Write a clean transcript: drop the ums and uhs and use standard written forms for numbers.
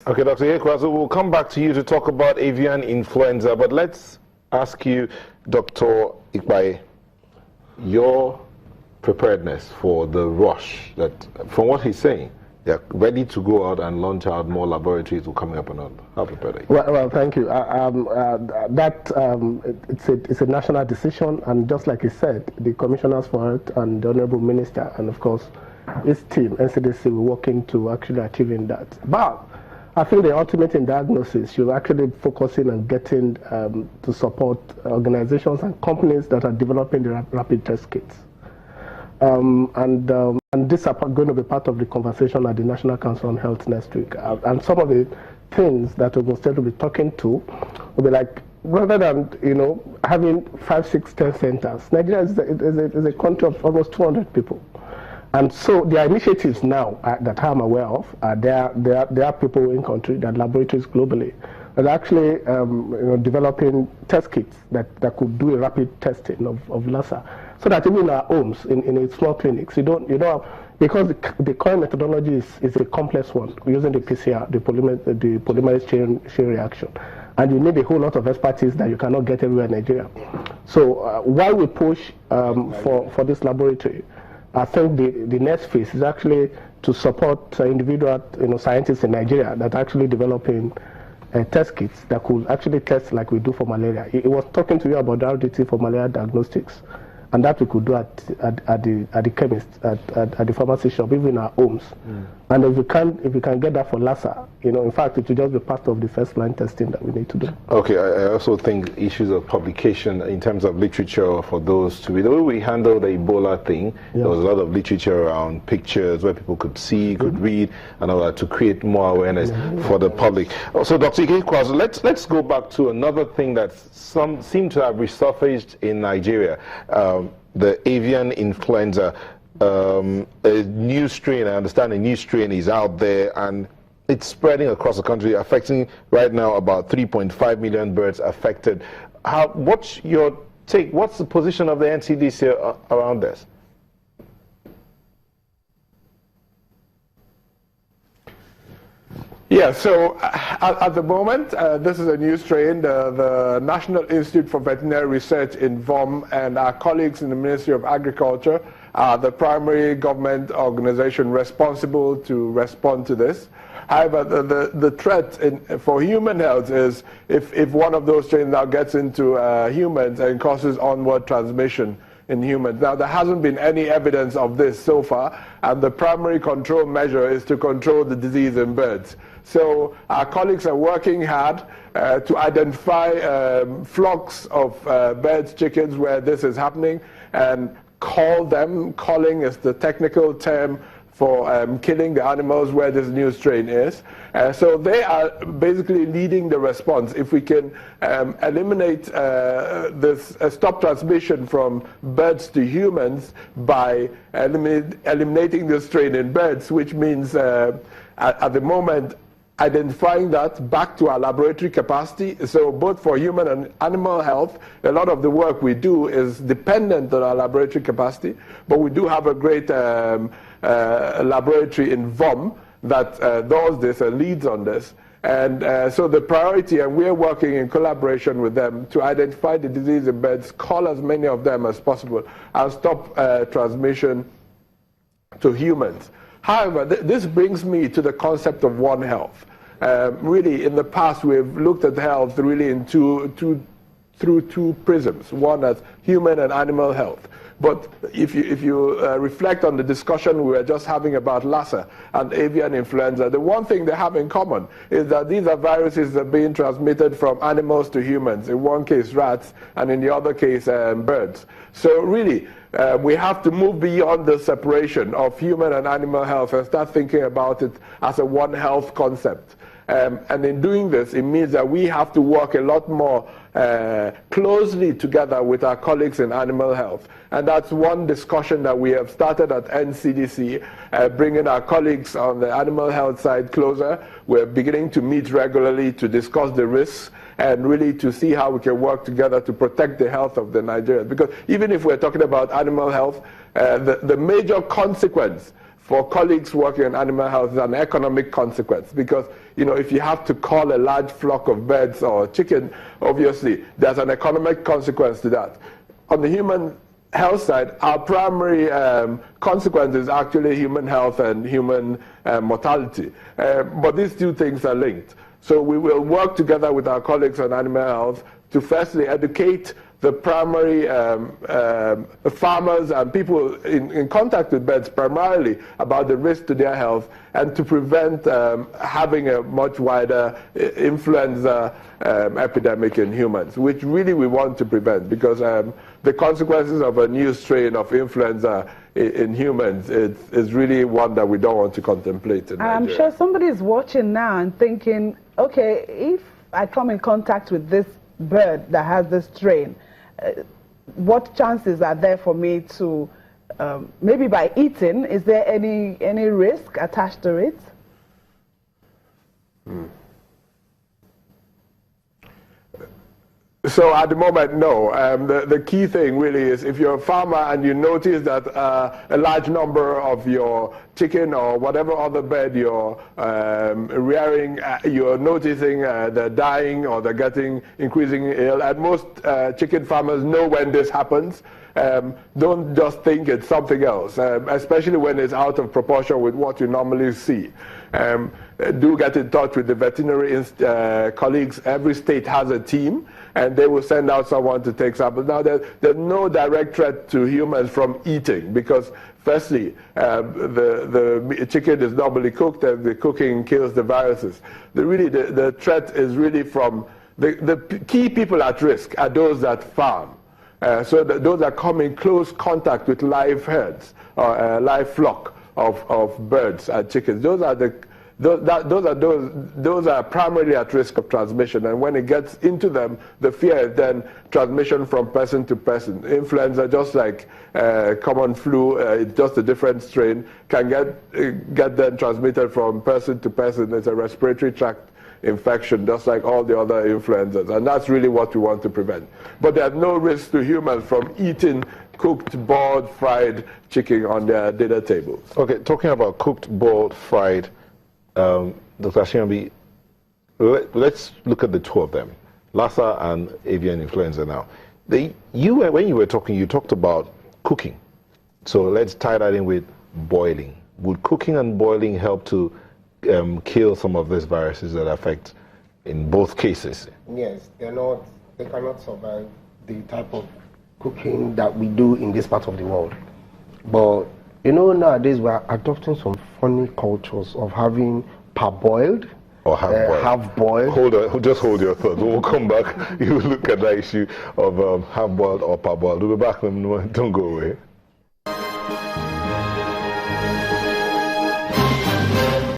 Okay, Dr. Yekwazo, we'll come back to you to talk about avian influenza, but let's ask you, Dr. Ikpaye, your preparedness for the rush that, from what he's saying, they're ready to go out and launch out more laboratories coming up and on. How prepared are you? Well, thank you. It's a national decision, and just like he said, the commissioners for it and the Honorable Minister, and of course, his team, NCDC, we're working to actually achieving that. But I think the ultimate in diagnosis should actually focusing on getting to support organizations and companies that are developing the rapid test kits. And these are going to be part of the conversation at the National Council on Health next week. And some of the things that we're going to be talking to will be like, rather than having 5, 6, 10 centers, Nigeria is a country of almost 200 people. And so there are initiatives now that I'm aware of. There are people in country, there are laboratories globally that are actually developing test kits that could do a rapid testing of Lassa, so that even in our homes, in a small clinics, you don't because the current methodology is a complex one. We're using the PCR, the polymerase chain reaction, and you need a whole lot of expertise that you cannot get everywhere in Nigeria. So while we push for this laboratory, I think the next phase is actually to support individual scientists in Nigeria that are actually developing test kits that could actually test like we do for malaria. He was talking to you about the RDT for malaria diagnostics, and that we could do at the chemist, at the pharmacy shop, even in our homes. And if we can get that for Lassa, in fact, it will just be part of the first line testing that we need to do. Okay, I also think issues of publication in terms of literature for those to be, the way we handled the Ebola thing, there was a lot of literature around pictures where people could see, could read, and all that to create more awareness for the public. So, Dr. Ikekwazo, let's go back to another thing that some seem to have resurfaced in Nigeria, the avian influenza. A new strain, I understand a new strain is out there and it's spreading across the country, affecting right now about 3.5 million birds affected. What's your take? What's the position of the NCDC around this? Yeah, so at the moment, this is a new strain. The National Institute for Veterinary Research in VOM and our colleagues in the Ministry of Agriculture are the primary government organization responsible to respond to this. However, the threat for human health is if one of those strains now gets into humans and causes onward transmission in humans. Now, there hasn't been any evidence of this so far, and the primary control measure is to control the disease in birds. So our colleagues are working hard to identify flocks of birds, chickens, where this is happening, and call them. Calling is the technical term for killing the animals where this new strain is. So they are basically leading the response. If we can eliminate stop transmission from birds to humans by eliminating the strain in birds, which means at the moment identifying that back to our laboratory capacity. So both for human and animal health, a lot of the work we do is dependent on our laboratory capacity, but we do have a great laboratory in VOM that does this and leads on this. And so the priority, and we're working in collaboration with them to identify the disease in birds, call as many of them as possible, and stop transmission to humans. However, this brings me to the concept of One Health. Really, in the past, we've looked at health really in through two prisms, one as human and animal health. But if you reflect on the discussion we were just having about Lassa and avian influenza, the one thing they have in common is that these are viruses that are being transmitted from animals to humans, in one case rats, and in the other case birds. So really, we have to move beyond the separation of human and animal health and start thinking about it as a One Health concept. And in doing this, it means that we have to work a lot more closely together with our colleagues in animal health. And that's one discussion that we have started at NCDC, bringing our colleagues on the animal health side closer. We're beginning to meet regularly to discuss the risks and really to see how we can work together to protect the health of the Nigerians. Because even if we're talking about animal health, the major consequence for colleagues working in animal health is an economic consequence, because if you have to call a large flock of birds or chicken, obviously there's an economic consequence to that. On the human health side, our primary consequence is actually human health and human mortality. But these two things are linked. So we will work together with our colleagues on animal health to firstly educate the primary farmers and people in contact with birds primarily about the risk to their health, and to prevent having a much wider influenza epidemic in humans, which really we want to prevent, because the consequences of a new strain of influenza in humans is really one that we don't want to contemplate in Nigeria. I'm sure somebody is watching now and thinking, okay, if I come in contact with this bird that has this strain, what chances are there for me to, maybe by eating, is there any risk attached to it? So at the moment, no. The key thing really is, if you're a farmer and you notice that a large number of your chicken or whatever other bird you're rearing, you're noticing they're dying or they're getting increasingly ill, and most chicken farmers know when this happens. Don't just think it's something else, especially when it's out of proportion with what you normally see. Do get in touch with the veterinary colleagues. Every state has a team, and they will send out someone to take samples. Now, there's no direct threat to humans from eating, because firstly, the chicken is normally cooked, and the cooking kills the viruses. The threat is really from the key people at risk are those that farm. So those that come in close contact with live herds or a live flock of birds and chickens. Those are primarily at risk of transmission, and when it gets into them, the fear is then transmission from person to person. Influenza, just like common flu, it's just a different strain, can get then transmitted from person to person. It's a respiratory tract infection, just like all the other influenzas, and that's really what we want to prevent. But there's no risk to humans from eating cooked, boiled, fried chicken on their dinner tables. Okay, talking about cooked, boiled, fried, Dr. Ashimbi, let's look at the two of them, Lassa and avian influenza now. When you were talking, you talked about cooking. So let's tie that in with boiling. Would cooking and boiling help to kill some of these viruses that affect in both cases? Yes, they cannot survive the type of cooking that we do in this part of the world. But nowadays we're adopting some funny cultures of having parboiled or half-boiled. Just hold your thoughts. We'll come back. You look at that issue of half-boiled or parboiled. We'll be back. Don't go away.